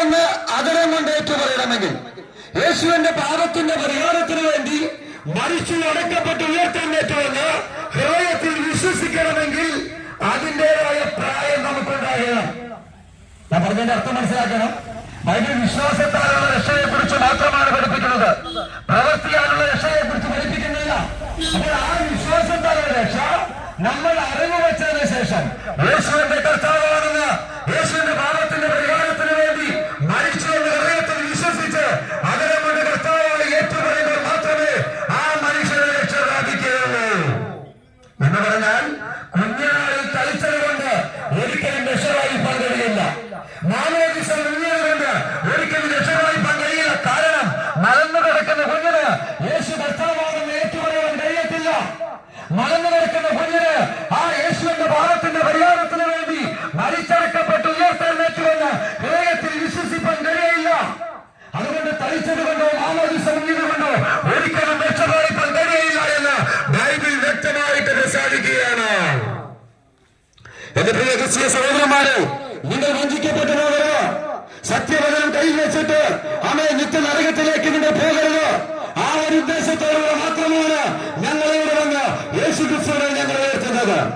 കർത്താവെന്ന് അതരം കൊണ്ട് ഏറ്റുപറയണമെങ്കിൽ, യേശുവിന്റെ പാപത്തിന്റെ പരിഹാരത്തിന് വേണ്ടി മരിച്ചു അടക്കപ്പെട്ട് ഉയർത്തെഴുന്നേറ്റുവെന്ന് ഹൃദയത്തിൽ വിശ്വസിക്കണമെങ്കിൽ അതിൻ്റെതായ പ്രായം നമുക്കുണ്ടാകണം. ഞാൻ പറഞ്ഞതിന്റെ അർത്ഥം മനസ്സിലാക്കണം. ബൈബിൾ വിശ്വാസത്താലുള്ള രക്ഷയെ കുറിച്ച് മാത്രമാണ് പഠിപ്പിക്കുന്നത്, പ്രവൃത്തിയാലുള്ള രക്ഷയെ കുറിച്ച് പഠിപ്പിക്കുന്നില്ല. അപ്പോൾ ആ വിശ്വാസത്താലുള്ള രക്ഷ നമ്മൾ അറിവ് വെച്ചതിന് ശേഷം യേശുവിന്റെ കർത്താവാണെന്ന്, യേശുവിന്റെ പാപത്തിന്റെ പരിഹാരത്തിന് വേണ്ടി മരിച്ചു എന്ന ഹൃദയത്തിൽ വിശ്വസിച്ച് അതിനെ കർത്താവായി ഏറ്റുപറയുമ്പോൾ മാത്രമേ ആ മനുഷ്യനെ രക്ഷ പ്രാപിക്കുകയുള്ളൂ. എന്ന് പറഞ്ഞാൽ കുഞ്ഞാളിൽ തളിച്ചത് കൊണ്ട് ഒരിക്കലും രക്ഷ പ്രാപിക്കാൻ കഴിയില്ല. മാമോദിസം മുങ്ങിയതുകൊണ്ട് ഒരിക്കലും രക്ഷ പ്രാപിക്കാൻ കഴിയില്ല. കാരണം മലന്നു കിടക്കുന്ന കുഞ്ഞിന് യേശു കർത്താവാണെന്ന് ഏറ്റുപറയാൻ കഴിയത്തില്ല. മലന്നു കിടക്കുന്ന കുഞ്ഞിന് ആ യേശുവിന്റെ പാപത്തിന്റെ പരിഹാരത്തിന് വേണ്ടി മരിച്ചടക്കപ്പെട്ട് ഉയർത്തെഴുന്നേറ്റുവെന്ന് ഹൃദയത്തിൽ വിശ്വസിപ്പാൻ കഴിയില്ല. അതുകൊണ്ട് തളിച്ചത് കൊണ്ടോ മാമോദിസം മുങ്ങിയതുകൊണ്ടോ ഒരിക്കലും രക്ഷ പ്രാപിക്കാൻ കഴിയില്ല എന്ന് ബൈബിൾ വ്യക്തമായിട്ട് പ്രസാദിക്കുകയാണ്. എന്റെ പ്രിയ ക്രിസ്തീയ സഹോദരന്മാരെ, നിങ്ങൾ വഞ്ചിക്കപ്പെട്ടു പോകരുത്. സത്യവചനം കയ്യിൽ വെച്ചിട്ട് അമ്മേ നിത്യ നരകത്തിലേക്ക് നിങ്ങൾ പോകരുത്. ആ ഒരു ഉദ്ദേശത്തോട്